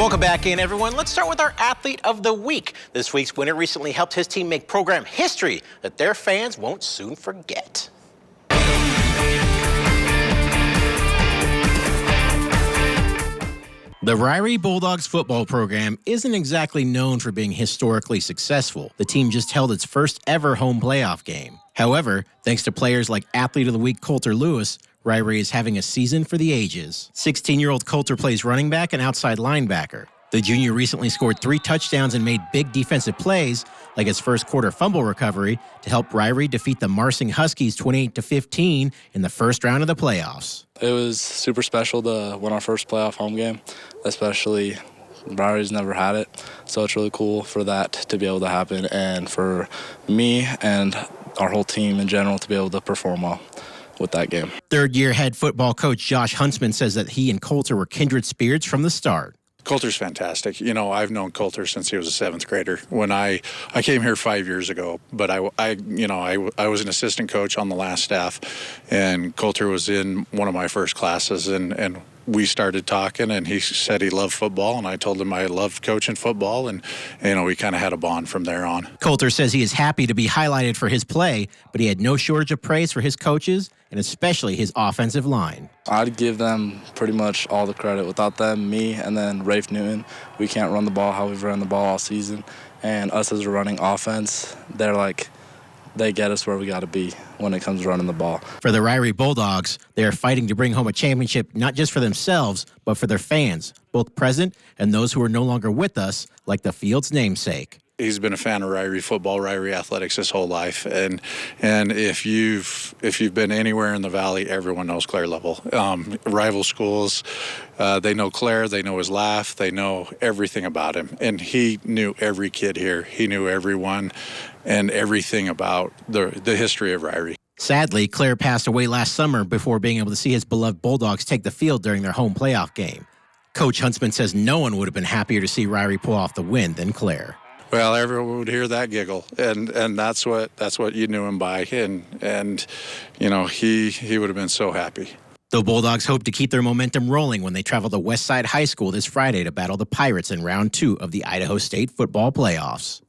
Welcome back in, everyone. Let's start with our Athlete of the Week. This week's winner recently helped his team make program history that their fans won't soon forget. The Ryrie Bulldogs football program isn't exactly known for being historically successful. The team just held its first ever home playoff game. However, thanks to players like Athlete of the Week Kolter Lewis, Ryrie is having a season for the ages. 16-year-old Kolter plays running back and outside linebacker. The junior recently scored 3 touchdowns and made big defensive plays, like his first quarter fumble recovery, to help Ryrie defeat the Marsing Huskies 28-15 in the first round of the playoffs. It was super special to win our first playoff home game, especially Ryrie's never had it, so it's really cool for that to be able to happen and for me and our whole team in general to be able to perform well with that game. Third-year head football coach Josh Huntsman says that he and Kolter were kindred spirits from the start. Kolter's fantastic. You know, I've known Kolter since he was a 7th grader. When I came here 5 years ago, but I was an assistant coach on the last staff, and Kolter was in one of my first classes, and we started talking, and he said he loved football, and I told him I loved coaching football, and we kind of had a bond from there on. Kolter says he is happy to be highlighted for his play, but he had no shortage of praise for his coaches and especially his offensive line. I'd give them pretty much all the credit. Without them, me and then Rafe Newton, we can't run the ball how we've run the ball all season, and us as a running offense, they get us where we got to be when it comes to running the ball. For the Ryrie Bulldogs, they are fighting to bring home a championship not just for themselves, but for their fans, both present and those who are no longer with us, like the field's namesake. He's been a fan of Ryrie football, Ryrie athletics his whole life, and if you've been anywhere in the valley, everyone knows Claire Level. Rival schools, they know Claire, they know his laugh, they know everything about him, and he knew every kid here. He knew everyone and everything about the history of Ryrie. Sadly, Claire passed away last summer before being able to see his beloved Bulldogs take the field during their home playoff game. Coach Huntsman says no one would have been happier to see Ryrie pull off the win than Claire. Well, everyone would hear that giggle, and that's what you knew him by, and he would have been so happy. The Bulldogs hope to keep their momentum rolling when they travel to Westside High School this Friday to battle the Pirates in round 2 of the Idaho State football playoffs.